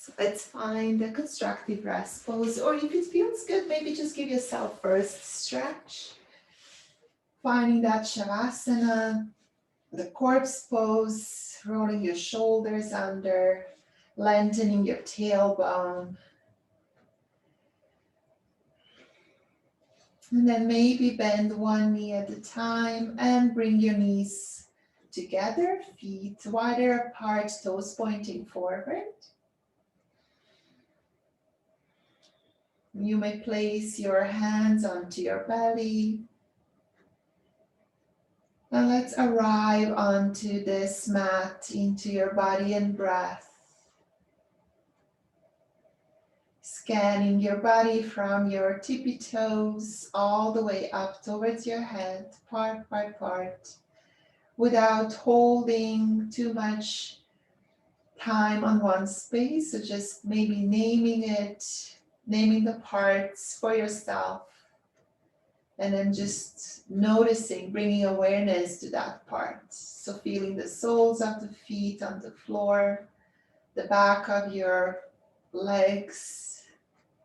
So let's find a constructive rest pose, or if it feels good, maybe just give yourself first stretch. Finding that Shavasana, the corpse pose, rolling your shoulders under, lengthening your tailbone. And then maybe bend one knee at a time and bring your knees together, feet wider apart, toes pointing forward. You may place your hands onto your belly. And let's arrive onto this mat, into your body and breath. Scanning your body from your tippy toes all the way up towards your head, part by part, without holding too much time on one space. So just maybe naming it, naming the parts for yourself, and then just noticing, bringing awareness to that part. So feeling the soles of the feet on the floor, the back of your legs,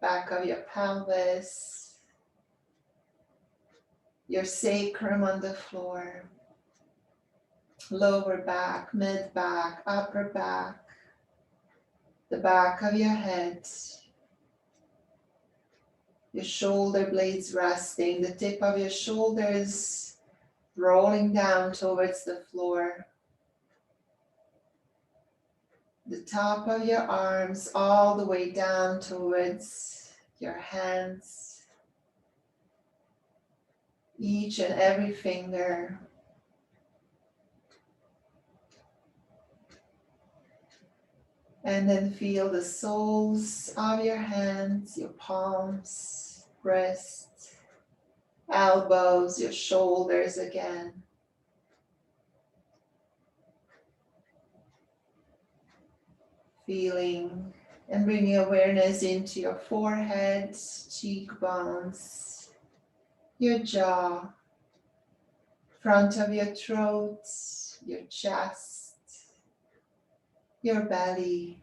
back of your pelvis, your sacrum on the floor, lower back, mid back, upper back, the back of your head, your shoulder blades resting, the tip of your shoulders rolling down towards the floor, the top of your arms all the way down towards your hands, each and every finger. And then feel the soles of your hands, your palms, wrists, elbows, your shoulders again. Feeling and bringing awareness into your forehead, cheekbones, your jaw, front of your throat, your chest, your belly,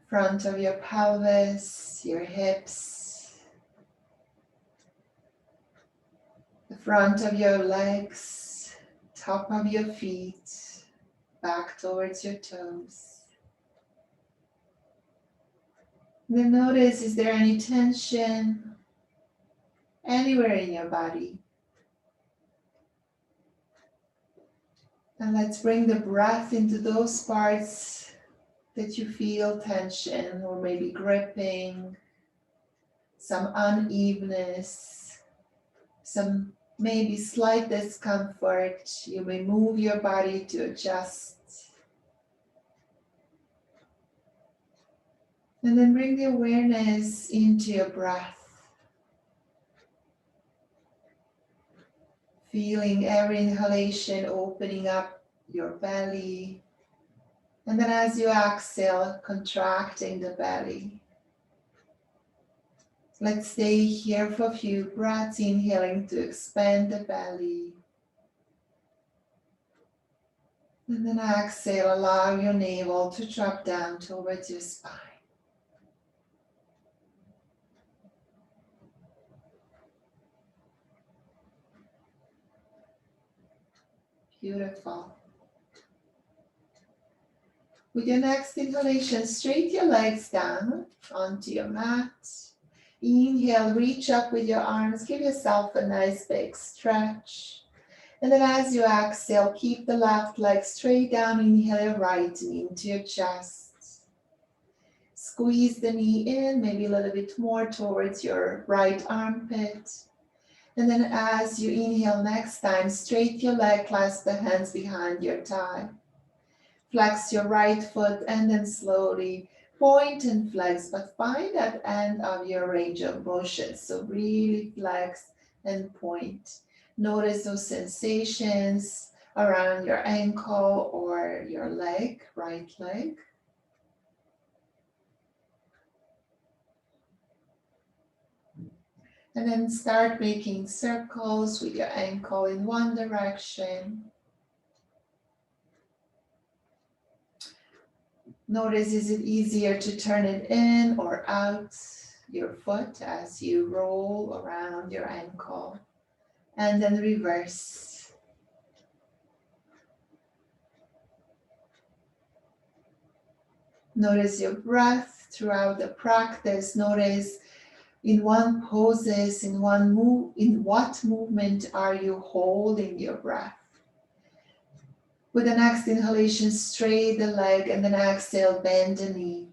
front of your pelvis, your hips, the front of your legs, top of your feet, back towards your toes. Then notice, is there any tension anywhere in your body? And let's bring the breath into those parts that you feel tension or maybe gripping, some unevenness, some maybe slight discomfort. You may move your body to adjust. And then bring the awareness into your breath. Feeling every inhalation opening up your belly. And then as you exhale, contracting the belly. Let's stay here for a few breaths, inhaling to expand the belly. And then exhale, allow your navel to drop down towards your spine. Beautiful. With your next inhalation, straighten your legs down onto your mat. Inhale, reach up with your arms, give yourself a nice big stretch. And then as you exhale, keep the left leg straight down, inhale your right knee into your chest. Squeeze the knee in, maybe a little bit more towards your right armpit. And then as you inhale next time, straighten your leg, clasp the hands behind your thigh. Flex your right foot and then slowly point and flex, but find that end of your range of motion. So really flex and point. Notice those sensations around your ankle or your leg, right leg. And then start making circles with your ankle in one direction. Notice, is it easier to turn it in or out your foot as you roll around your ankle? And then reverse. Notice your breath throughout the practice. Notice in one poses, in what movement are you holding your breath? With the next inhalation, straighten the leg, and then exhale, bend the knee.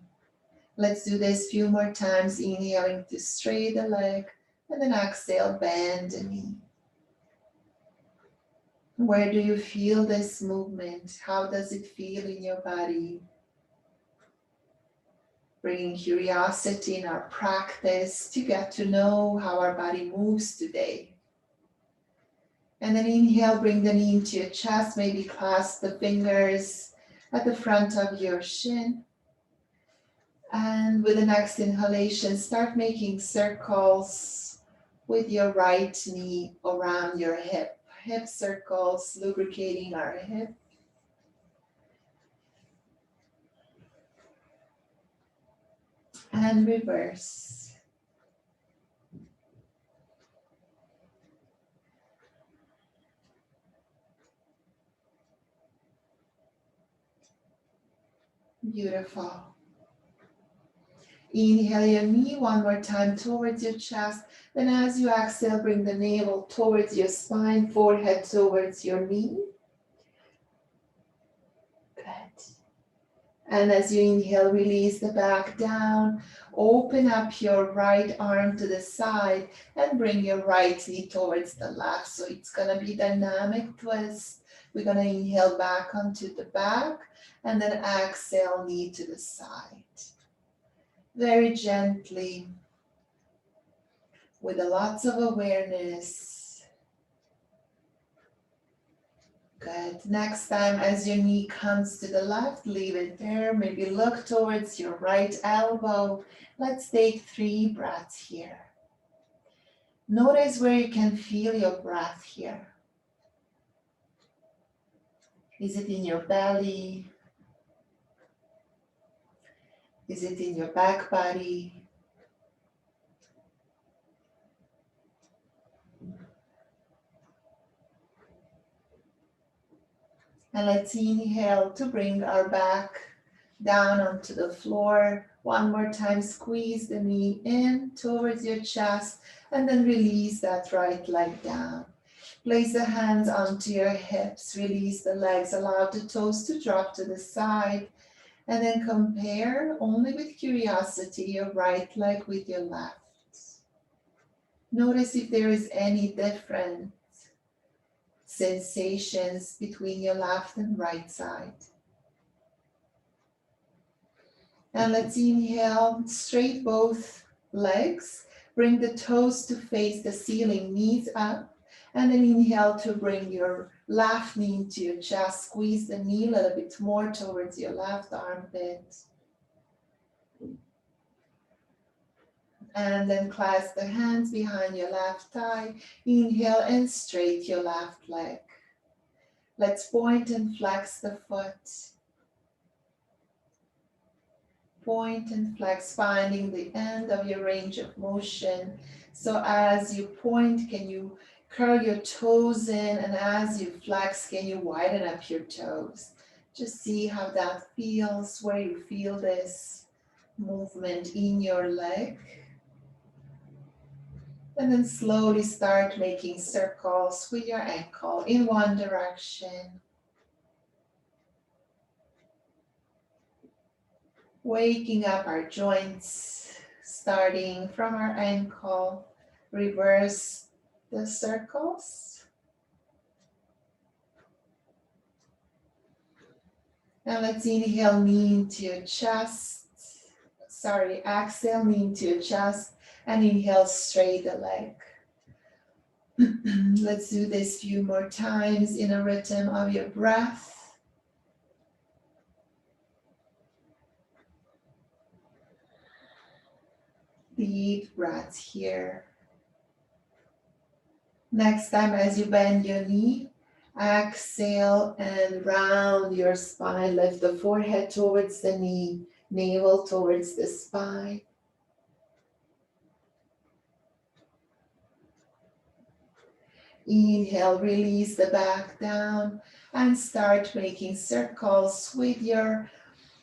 Let's do this a few more times, inhaling to straighten the leg, and then exhale, bend the knee. Where do you feel this movement? How does it feel in your body? Bringing curiosity in our practice to get to know how our body moves today. And then inhale, bring the knee into your chest, maybe clasp the fingers at the front of your shin. And with the next inhalation, start making circles with your right knee around your hip. Hip circles, lubricating our hip. And reverse. Beautiful. Inhale your knee one more time towards your chest. Then as you exhale, bring the navel towards your spine, forehead towards your knee. Good. And as you inhale, release the back down. Open up your right arm to the side and bring your right knee towards the left. So it's going to be dynamic twist. We're going to inhale back onto the back and then exhale, knee to the side. Very gently, with lots of awareness. Good. Next time, as your knee comes to the left, leave it there. Maybe look towards your right elbow. Let's take 3 breaths here. Notice where you can feel your breath here. Is it in your belly? Is it in your back body? And let's inhale to bring our back down onto the floor. One more time, squeeze the knee in towards your chest and then release that right leg down. Place the hands onto your hips, release the legs, allow the toes to drop to the side, and then compare only with curiosity your right leg with your left. Notice if there is any different sensations between your left and right side. And let's inhale, straight both legs, bring the toes to face the ceiling, knees up, and then inhale to bring your left knee into your chest, squeeze the knee a little bit more towards your left armpit. And then clasp the hands behind your left thigh, inhale and straighten your left leg. Let's point and flex the foot. Point and flex, finding the end of your range of motion. So as you point, can you curl your toes in, and as you flex, can you widen up your toes? Just see how that feels, where you feel this movement in your leg. And then slowly start making circles with your ankle in one direction. Waking up our joints, starting from our ankle, reverse the circles. And let's inhale, knee into your chest. Exhale, knee into your chest, and inhale, straight the leg. Let's do this a few more times in a rhythm of your breath. Deep breaths here. Next time, as you bend your knee, Exhale and round your spine. Lift the forehead towards the knee, navel towards the spine. Inhale, release the back down and start making circles with your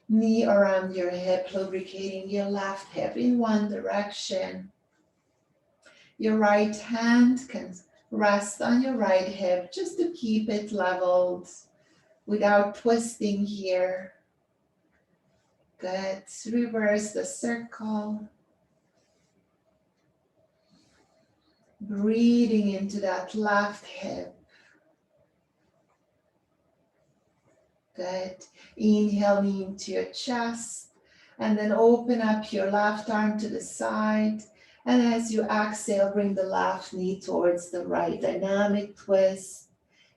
knee around your hip, lubricating your left hip in one direction. Your right hand can rest on your right hip just to keep it leveled without twisting here. Good. Reverse the circle. Breathing into that left hip. Good. Inhale into your chest and then open up your left arm to the side. And as you exhale, bring the left knee towards the right. Dynamic twist.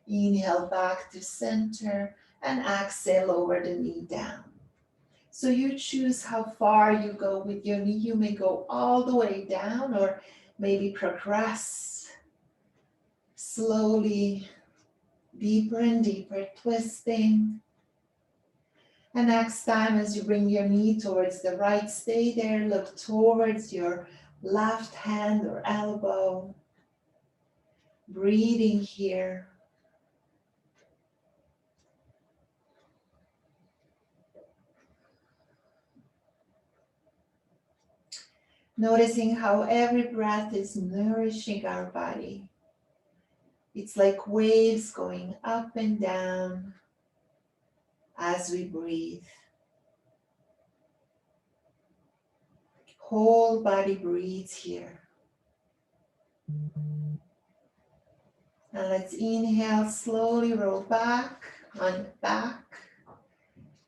Inhale back to center and exhale, lower the knee down. So you choose how far you go with your knee. You may go all the way down or maybe progress slowly, deeper and deeper, twisting. And next time as you bring your knee towards the right, stay there, look towards your left hand or elbow. Breathing here. Noticing how every breath is nourishing our body. It's like waves going up and down as we breathe. Whole body breathes here. And let's inhale, slowly roll back on the back.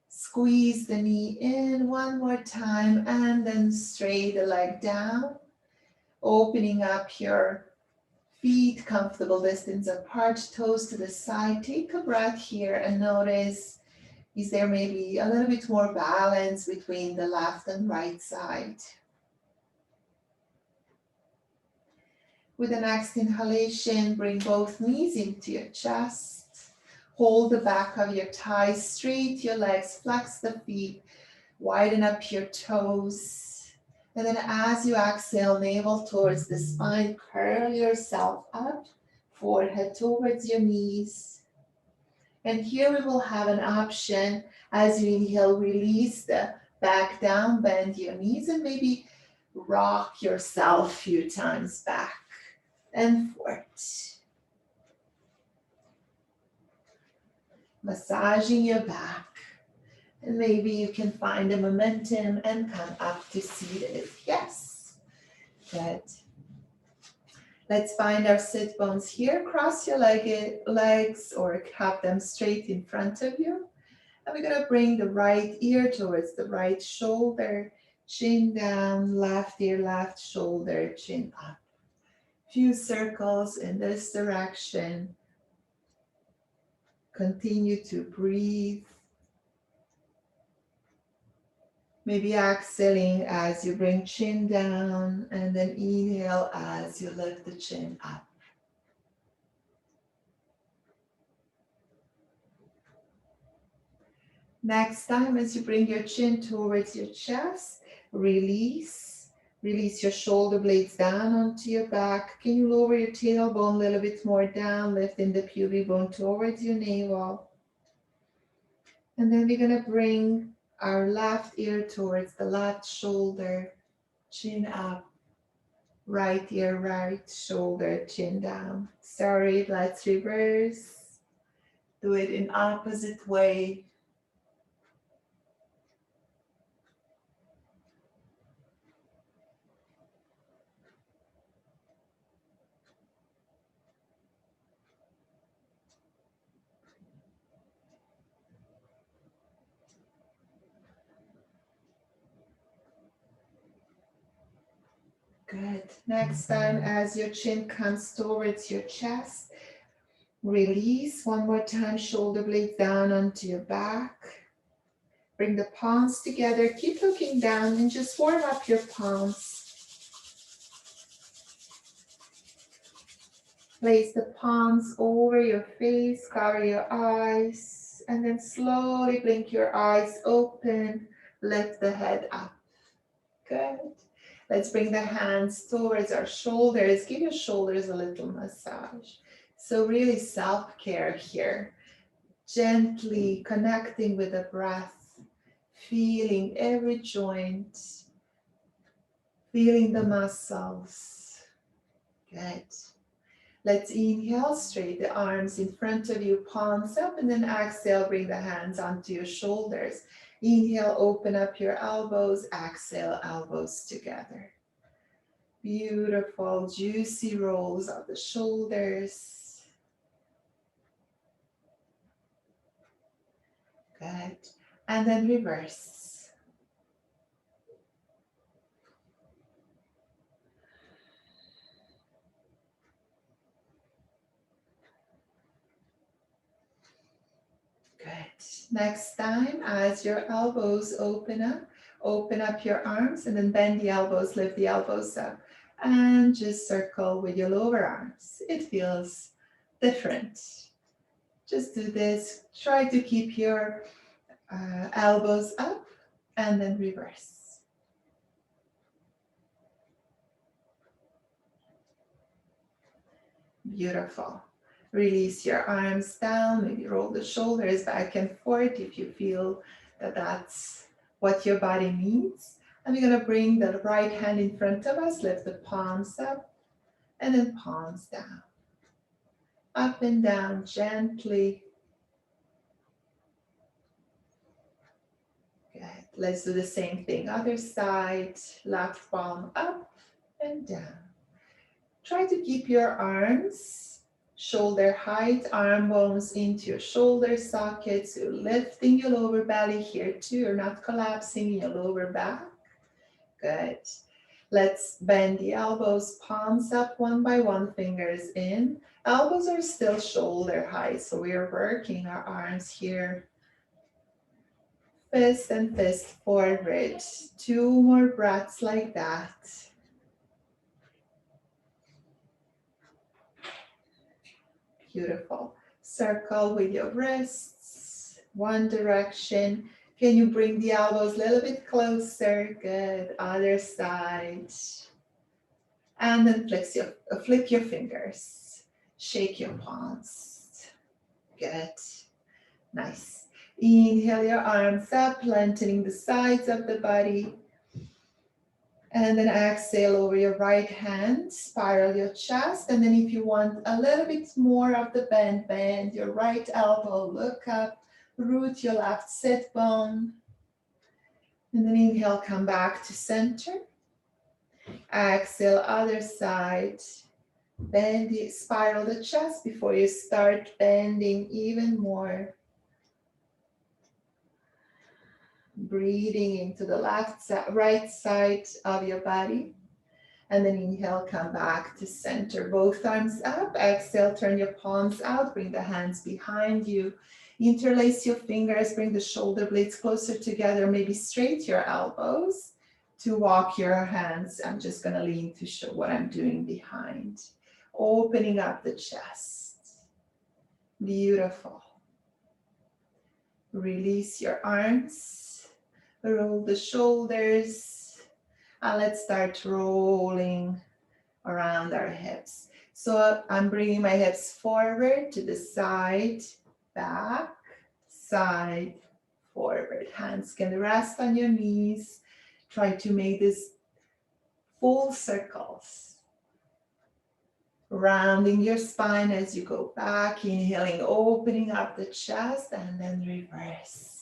Squeeze the knee in one more time and then straight the leg down. Opening up your feet, comfortable distance apart, toes to the side. Take a breath here and notice, is there maybe a little bit more balance between the left and right side? With the next inhalation, bring both knees into your chest. Hold the back of your thighs straight, your legs, flex the feet, widen up your toes. And then as you exhale, navel towards the spine, curl yourself up, forehead towards your knees. And here we will have an option as you inhale, release the back down, bend your knees, and maybe rock yourself a few times back and forth. Massaging your back. And maybe you can find a momentum and come up to seated. Yes. Good. Let's find our sit bones here. Cross your legs or have them straight in front of you. And we're going to bring the right ear towards the right shoulder, chin down, left ear, left shoulder, chin up. Few circles in this direction. Continue to breathe. Maybe exhaling as you bring chin down and then inhale as you lift the chin up. Next time as you bring your chin towards your chest, release your shoulder blades down onto your back. Can you lower your tailbone a little bit more down, lifting the pubic bone towards your navel. And then we're going to bring our left ear towards the left shoulder, chin up, right ear, right shoulder, chin down. Sorry, let's reverse. Do it in opposite way. Good. Next time, as your chin comes towards your chest, release one more time, shoulder blades down onto your back. Bring the palms together. Keep looking down and just warm up your palms. Place the palms over your face, cover your eyes, and then slowly blink your eyes open. Lift the head up. Good. Let's bring the hands towards our shoulders. Give your shoulders a little massage. So really self-care here. Gently connecting with the breath, feeling every joint, feeling the muscles. Good. Let's inhale, straight the arms in front of you, palms up, and then exhale, bring the hands onto your shoulders. Inhale, open up your elbows, exhale, elbows together. Beautiful, juicy rolls of the shoulders. Good. And then reverse. Good. Next time, as your elbows open up your arms and then bend the elbows, lift the elbows up. And just circle with your lower arms. It feels different. Just do this. Try to keep your elbows up and then reverse. Beautiful. Release your arms down, maybe roll the shoulders back and forth if you feel that that's what your body needs. And we're gonna bring the right hand in front of us, lift the palms up and then palms down. Up and down gently. Good. Let's do the same thing. Other side, left palm up and down. Try to keep your arms shoulder height, arm bones into your shoulder sockets. You're lifting your lower belly here too. You're not collapsing in your lower back. Good. Let's bend the elbows, palms up one by one, fingers in. Elbows are still shoulder height, so we are working our arms here. Fist and fist forward. 2 more breaths like that. Beautiful. Circle with your wrists, one direction. Can you bring the elbows a little bit closer? Good. Other side. And then flip your fingers. Shake your palms. Good. Nice. Inhale your arms up, lengthening the sides of the body. And then exhale over your right hand, spiral your chest. And then if you want a little bit more of the bend, bend your right elbow, look up, root your left sit bone. And then inhale, come back to center. Exhale, other side. Bend the, spiral the chest before you start bending even more. Breathing into the right side of your body. And then inhale, come back to center. Both arms up. Exhale, turn your palms out. Bring the hands behind you. Interlace your fingers. Bring the shoulder blades closer together. Maybe straight your elbows to walk your hands. I'm just going to lean to show what I'm doing behind. Opening up the chest. Beautiful. Release your arms. Roll the shoulders, and let's start rolling around our hips. So I'm bringing my hips forward to the side, back, side, forward. Hands can rest on your knees. Try to make this full circles. Rounding your spine as you go back, inhaling, opening up the chest, and then reverse.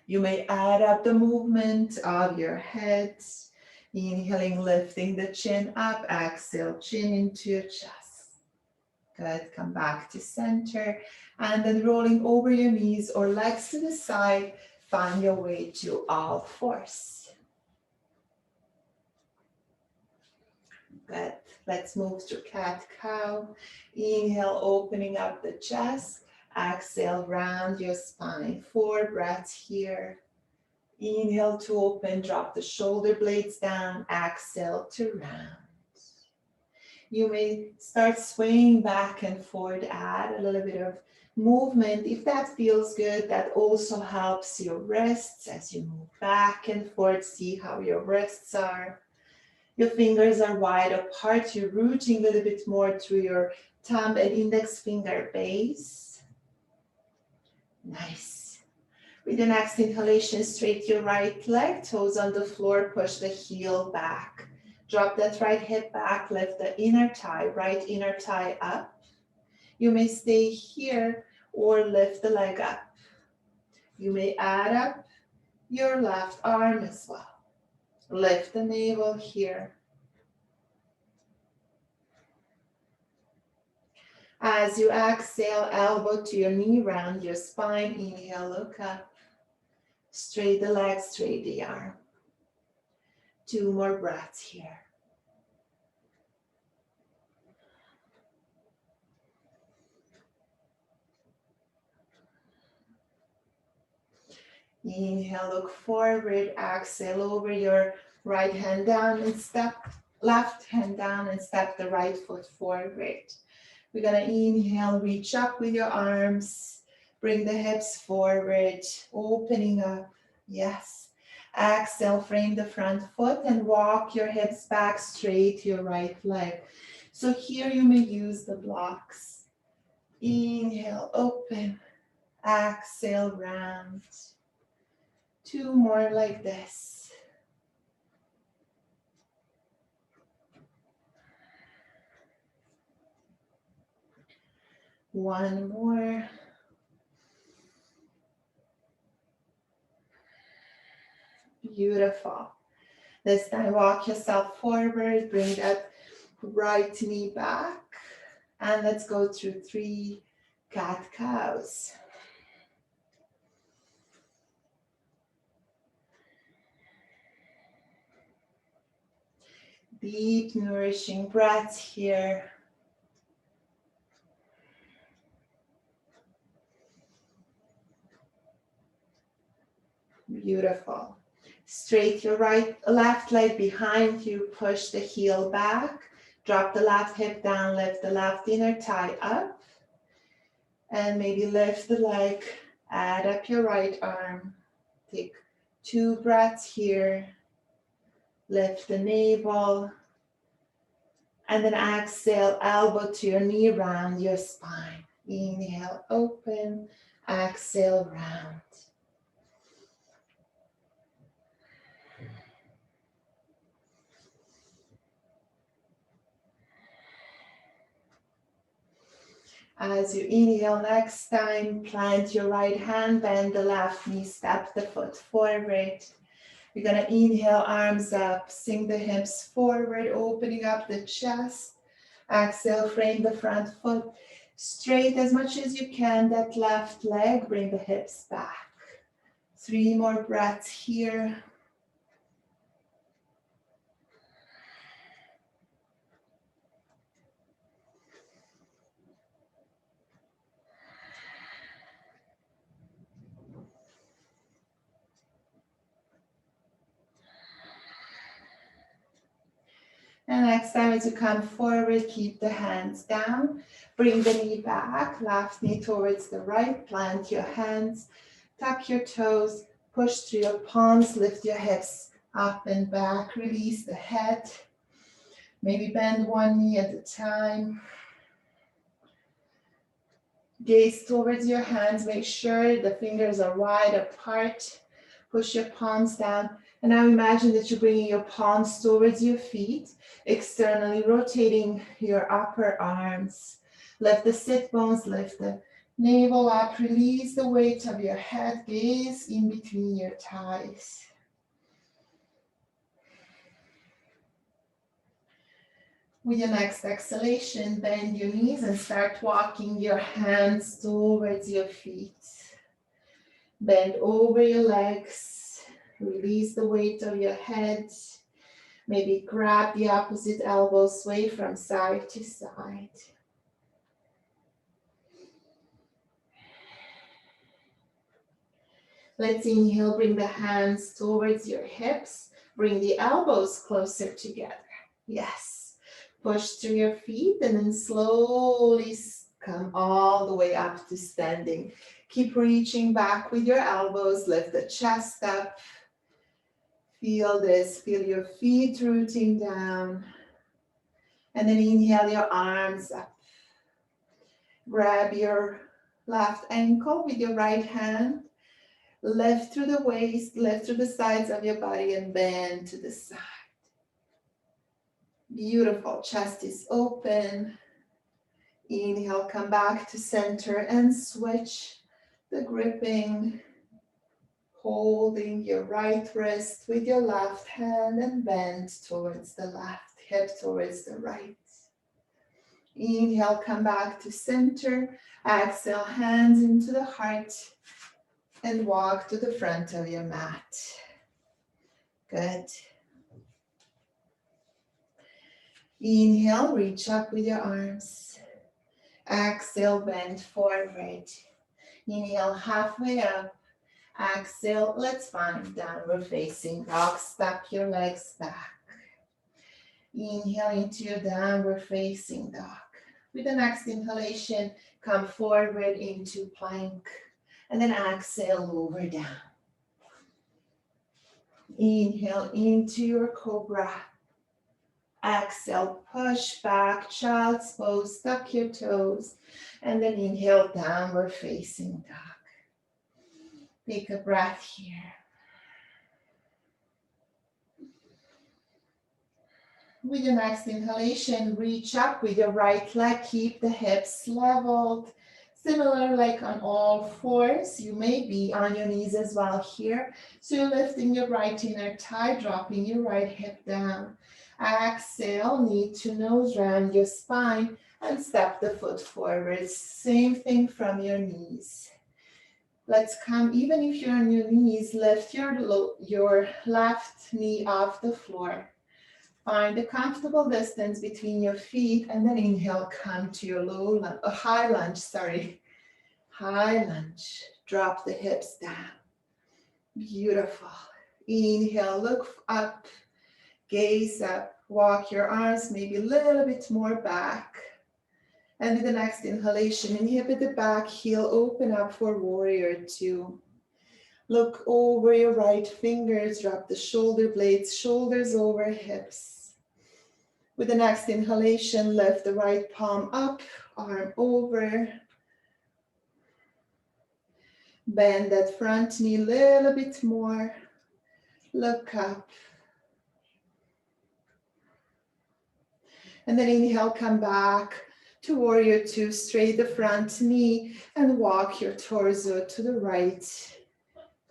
You may add up the movement of your head. Inhaling, lifting the chin up. Exhale, chin into your chest. Good. Come back to center. And then rolling over your knees or legs to the side. Find your way to all fours. Good. Let's move to cat-cow. Inhale, opening up the chest. Exhale, round your spine. 4 breaths here. Inhale to open, drop the shoulder blades down. Exhale to round. You may start swaying back and forth, add a little bit of movement. If that feels good, that also helps your wrists as you move back and forth. See how your wrists are. Your fingers are wide apart. You're rooting a little bit more through your thumb and index finger base. Nice. With the next inhalation, straight your right leg, toes on the floor, push the heel back. Drop that right hip back, lift the inner thigh, right inner thigh up. You may stay here or lift the leg up. You may add up your left arm as well. Lift the navel here. As you exhale, elbow to your knee, round your spine. Inhale, look up. Straight the leg, straight the arm. 2 more breaths here. Inhale, look forward. Exhale, over your right hand down and step, left hand down and step the right foot forward. We're gonna inhale, reach up with your arms. Bring the hips forward, opening up. Yes. Exhale, frame the front foot and walk your hips back straight to your right leg. So here you may use the blocks. Inhale, open. Exhale, round. 2 more like this. One more. Beautiful. This time walk yourself forward, bring that right knee back, and let's go through 3 cat-cows. Deep, nourishing breaths here. Beautiful. Straight your left leg behind you, push the heel back, drop the left hip down, lift the left inner thigh up, and maybe lift the leg, add up your right arm. Take 2 breaths here, lift the navel, and then exhale, elbow to your knee, round your spine. Inhale, open, exhale, round. As you inhale next time, plant your right hand, bend the left knee, step the foot forward. You're gonna inhale, arms up, sink the hips forward, opening up the chest. Exhale, frame the front foot straight as much as you can. That left leg, bring the hips back. 3 more breaths here. And next time as you come forward, keep the hands down. Bring the knee back, left knee towards the right. Plant your hands, tuck your toes, push through your palms, lift your hips up and back. Release the head. Maybe bend one knee at a time. Gaze towards your hands. Make sure the fingers are wide apart. Push your palms down. And now imagine that you're bringing your palms towards your feet, externally rotating your upper arms. Lift the sit bones, lift the navel up, release the weight of your head, gaze in between your thighs. With your next exhalation, bend your knees and start walking your hands towards your feet. Bend over your legs. Release the weight of your head. Maybe grab the opposite elbow, sway from side to side. Let's inhale, bring the hands towards your hips. Bring the elbows closer together. Yes. Push through your feet and then slowly come all the way up to standing. Keep reaching back with your elbows, lift the chest up. Feel this, feel your feet rooting down. And then inhale your arms up. Grab your left ankle with your right hand. Lift through the waist, lift through the sides of your body and bend to the side. Beautiful, chest is open. Inhale, come back to center and switch the gripping, holding your right wrist with your left hand and bend towards the left, hip towards the right. Inhale, come back to center. Exhale, hands into the heart and walk to the front of your mat. Good. Inhale, reach up with your arms. Exhale, bend forward. Inhale, halfway up. Exhale, let's find downward facing dog. Step your legs back. Inhale into your downward facing dog. With the next inhalation, come forward into plank. And then exhale, lower down. Inhale into your cobra. Exhale, push back, child's pose, tuck your toes. And then inhale, downward facing dog. Take a breath here. With your next inhalation, reach up with your right leg, keep the hips leveled. Similar like on all fours, you may be on your knees as well here. So you're lifting your right inner thigh, dropping your right hip down. Exhale, knee to nose, round your spine and step the foot forward. Same thing from your knees. Let's come, even if you're on your knees, lift your left knee off the floor. Find a comfortable distance between your feet and then inhale, come to your high lunge, High lunge. Drop the hips down. Beautiful. Inhale, look up, gaze up, walk your arms maybe a little bit more back. And with the next inhalation, inhibit the back heel, open up for warrior two. Look over your right fingers, drop the shoulder blades, shoulders over hips. With the next inhalation, lift the right palm up, arm over. Bend that front knee a little bit more. Look up. And then inhale, come back to warrior two, straight the front knee and walk your torso to the right.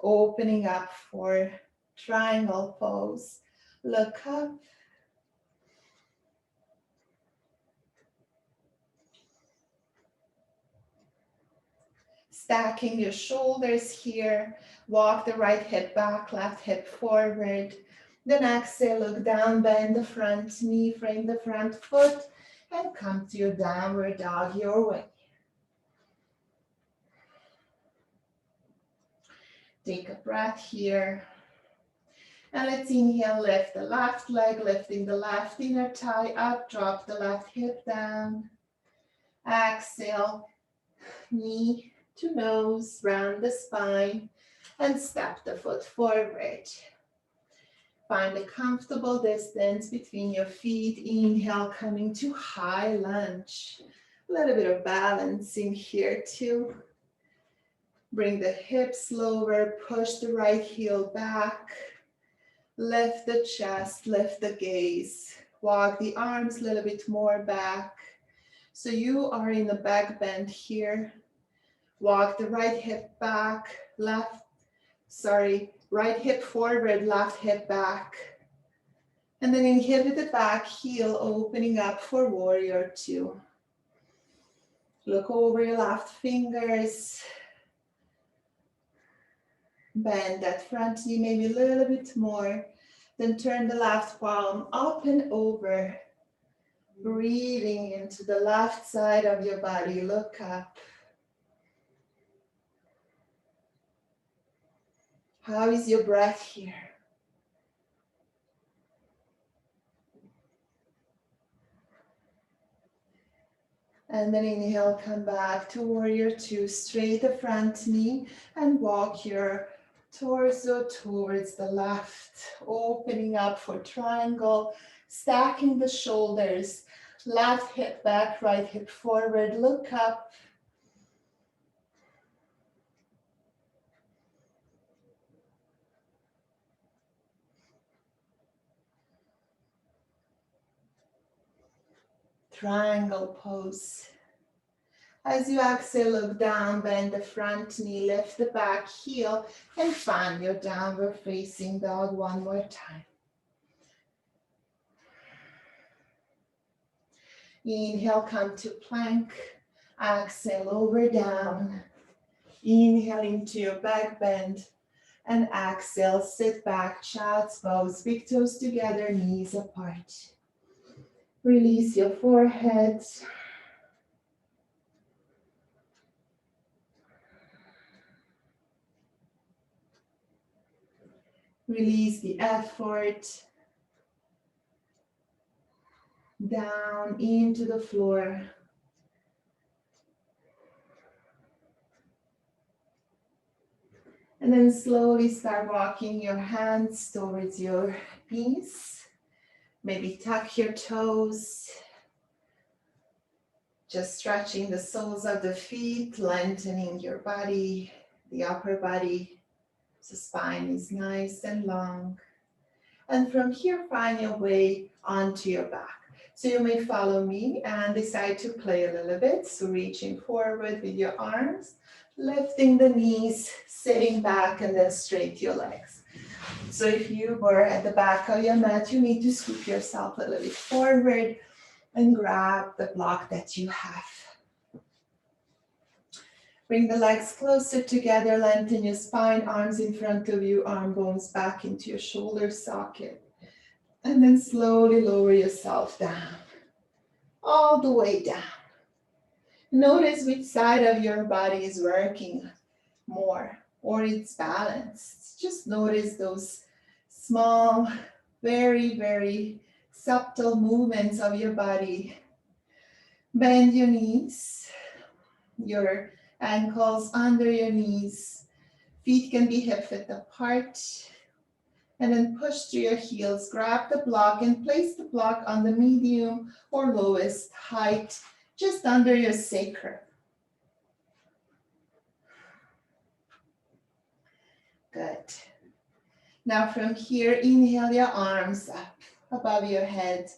Opening up for triangle pose. Look up. Stacking your shoulders here. Walk the right hip back, left hip forward. Then exhale, look down, bend the front knee, frame the front foot, and come to your downward dog your way. Take a breath here. And let's inhale, lift the left leg, lifting the left inner thigh up, drop the left hip down. Exhale, knee to nose, round the spine, and step the foot forward. Find a comfortable distance between your feet. Inhale, coming to high lunge. A little bit of balancing here too. Bring the hips lower, push the right heel back. Lift the chest, lift the gaze. Walk the arms a little bit more back. So you are in the back bend here. Walk the right hip back, right hip forward, left hip back. And then inhibit the back heel, opening up for warrior two. Look over your left fingers. Bend that front knee maybe a little bit more. Then turn the left palm up and over. Breathing into the left side of your body. Look up. How is your breath here? And then inhale, come back to warrior two, straight the front knee and walk your torso towards the left, opening up for triangle, stacking the shoulders, left hip back, right hip forward, look up. Triangle pose. As you exhale, look down, bend the front knee, lift the back heel, and find your downward facing dog one more time. Inhale, come to plank. Exhale, over down. Inhale into your back bend. And exhale, sit back, child's pose, big toes together, knees apart. Release your forehead. Release the effort. Down into the floor. And then slowly start walking your hands towards your knees. Maybe tuck your toes. Just stretching the soles of the feet, lengthening your body, the upper body. So spine is nice and long. And from here, find your way onto your back. So you may follow me and decide to play a little bit. So reaching forward with your arms, lifting the knees, sitting back, and then straight your legs. So if you were at the back of your mat, you need to scoop yourself a little bit forward and grab the block that you have. Bring the legs closer together, lengthen your spine, arms in front of you, arm bones back into your shoulder socket. And then slowly lower yourself down, all the way down. Notice which side of your body is working more or it's balanced. Just notice those small, very, very subtle movements of your body. Bend your knees, your ankles under your knees. Feet can be hip-width apart. And then push through your heels, grab the block and place the block on the medium or lowest height, just under your sacrum. Good. Now from here, inhale your arms up above your head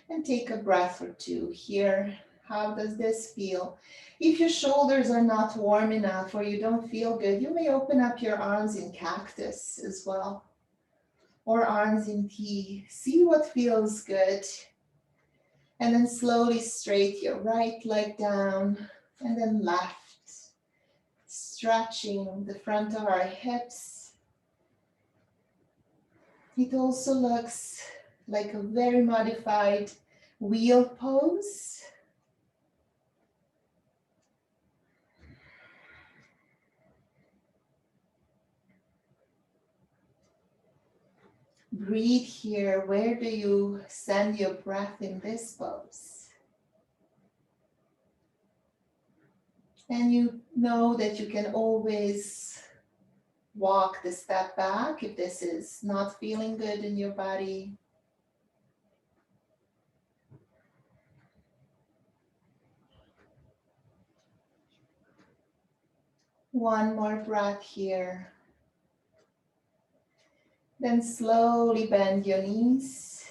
and take a breath or two here. How does this feel? If your shoulders are not warm enough or you don't feel good, you may open up your arms in cactus as well. Or arms in T. See what feels good. And then slowly straight your right leg down and then left. Stretching the front of our hips. It also looks like a very modified wheel pose. Breathe here. Where do you send your breath in this pose? And you know that you can always walk the step back if this is not feeling good in your body. One more breath here. Then slowly bend your knees.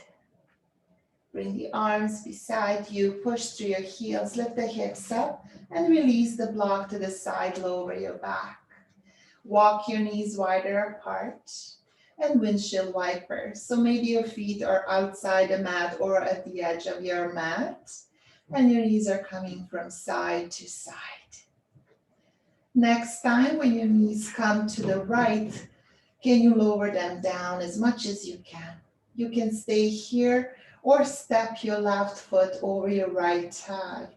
Bring the arms beside you, push through your heels, lift the hips up, and release the block to the side, lower your back. Walk your knees wider apart, and windshield wiper. So maybe your feet are outside the mat or at the edge of your mat, and your knees are coming from side to side. Next time, when your knees come to the right, can you lower them down as much as you can? You can stay here or step your left foot over your right thigh.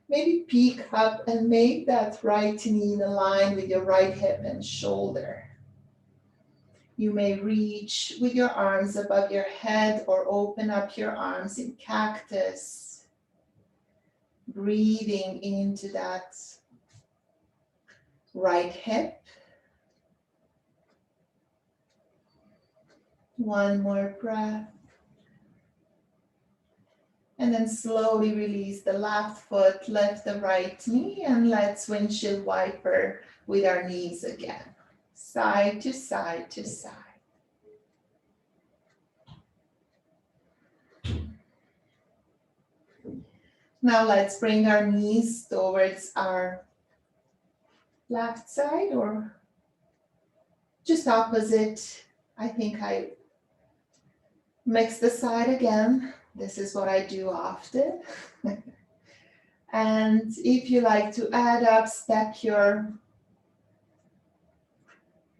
Maybe peek up and make that right knee in line with your right hip and shoulder. You may reach with your arms above your head or open up your arms in cactus. Breathing into that right hip. One more breath. And then slowly release the left foot, lift the right knee, and let's windshield wiper with our knees again. Side to side to side. Now let's bring our knees towards our left side or just opposite. I think I mix the side again. This is what I do often. And if you like to add up, step your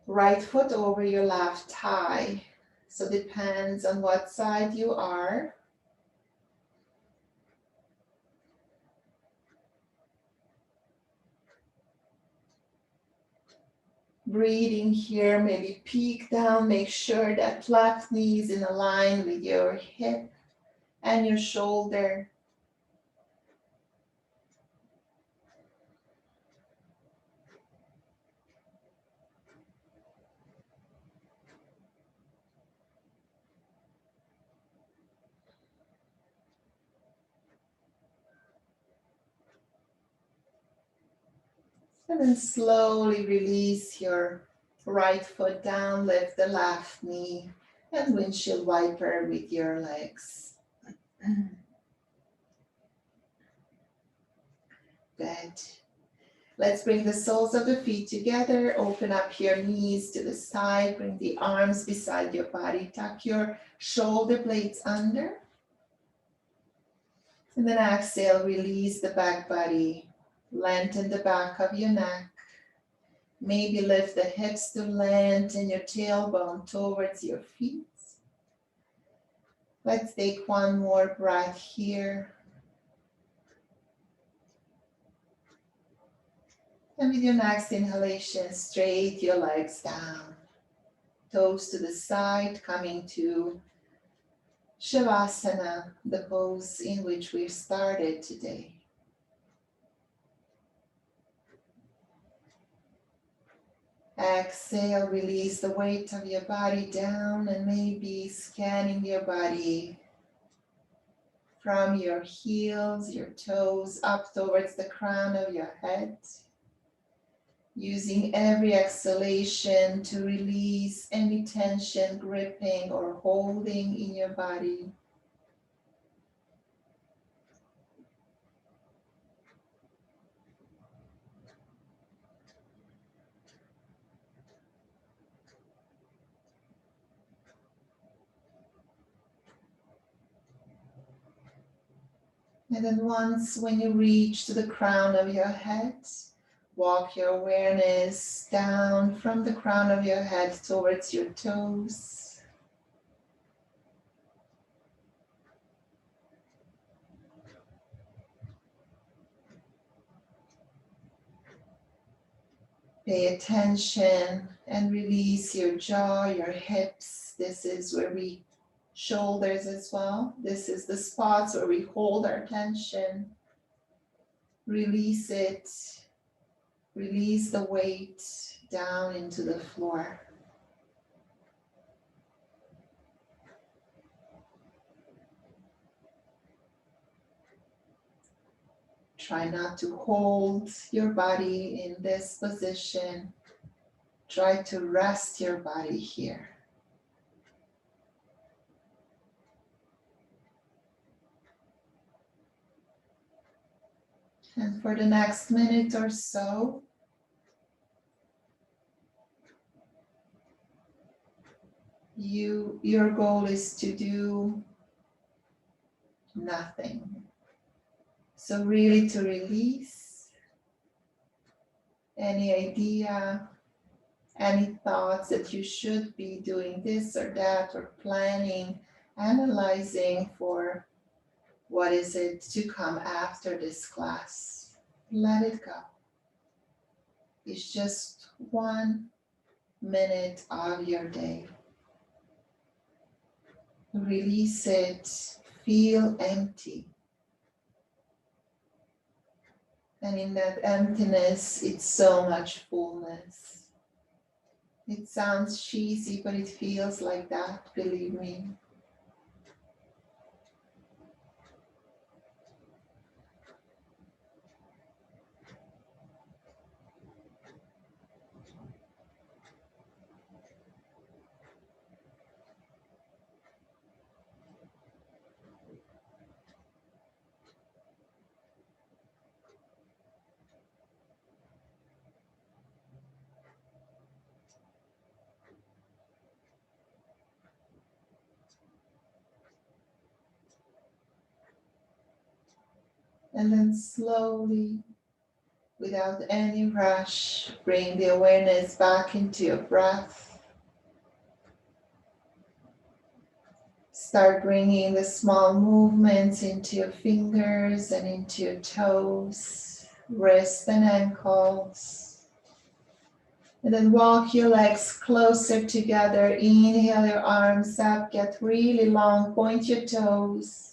right foot over your left thigh. So depends on what side you are. Breathing here, maybe peek down, make sure that left knee is in line with your hip and your shoulder. And then slowly release your right foot down, lift the left knee, and windshield wiper with your legs. Good. Let's bring the soles of the feet together, open up your knees to the side, bring the arms beside your body, tuck your shoulder blades under. And then exhale, release the back body, lengthen the back of your neck. Maybe lift the hips to lengthen your tailbone towards your feet. Let's take one more breath here. And with your next inhalation, straight your legs down. Toes to the side, coming to Shavasana, the pose in which we started today. Exhale, release the weight of your body down and maybe scanning your body from your heels, your toes, up towards the crown of your head. Using every exhalation to release any tension, gripping or holding in your body. And then once when you reach to the crown of your head, walk your awareness down from the crown of your head towards your toes. Pay attention and release your jaw, your hips. This is where we, shoulders as well. This is the spots where we hold our tension. Release it. Release the weight down into the floor. Try not to hold your body in this position. Try to rest your body here. And for the next minute or so, your goal is to do nothing. So really to release any idea, any thoughts that you should be doing this or that or planning, analyzing for what is it to come after this class. Let it go. It's just 1 minute of your day. Release it. Feel empty. And in that emptiness, it's so much fullness. It sounds cheesy, but it feels like that, believe me. And then slowly, without any rush, bring the awareness back into your breath. Start bringing the small movements into your fingers and into your toes, wrists and ankles. And then walk your legs closer together. Inhale your arms up, get really long, point your toes.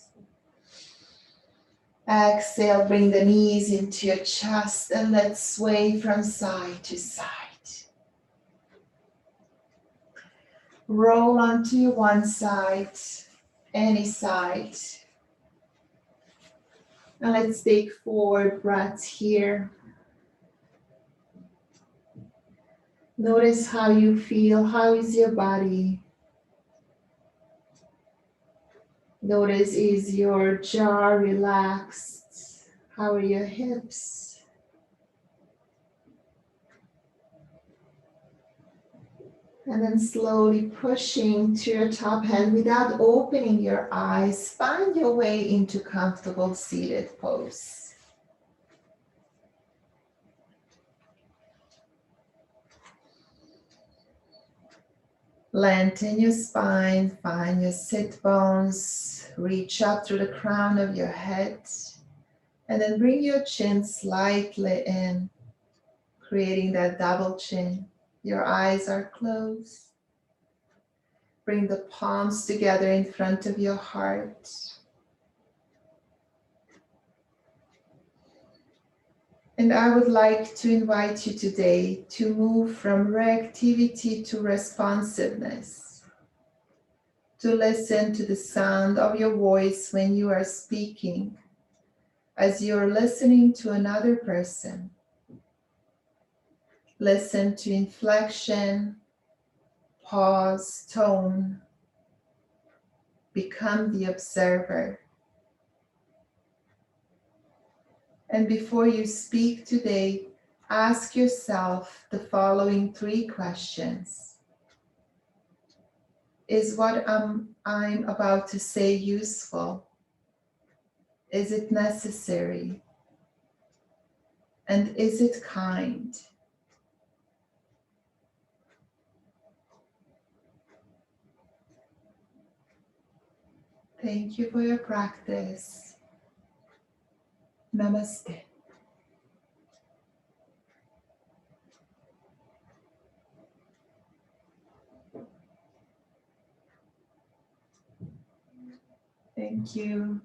Exhale, bring the knees into your chest and let's sway from side to side. Roll onto one side, any side. And let's take 4 breaths here. Notice how you feel. How is your body? Notice, is your jaw relaxed? How are your hips? And then slowly pushing to your top hand without opening your eyes, find your way into comfortable seated pose. Lengthen your spine, find your sit bones, reach up through the crown of your head, and then bring your chin slightly in, creating that double chin. Your eyes are closed. Bring the palms together in front of your heart. And I would like to invite you today to move from reactivity to responsiveness, to listen to the sound of your voice when you are speaking, as you're listening to another person. Listen to inflection, pause, tone. Become the observer. And before you speak today, ask yourself the following 3 questions. Is what I'm about to say useful? Is it necessary? And is it kind? Thank you for your practice. Namaste. Thank you.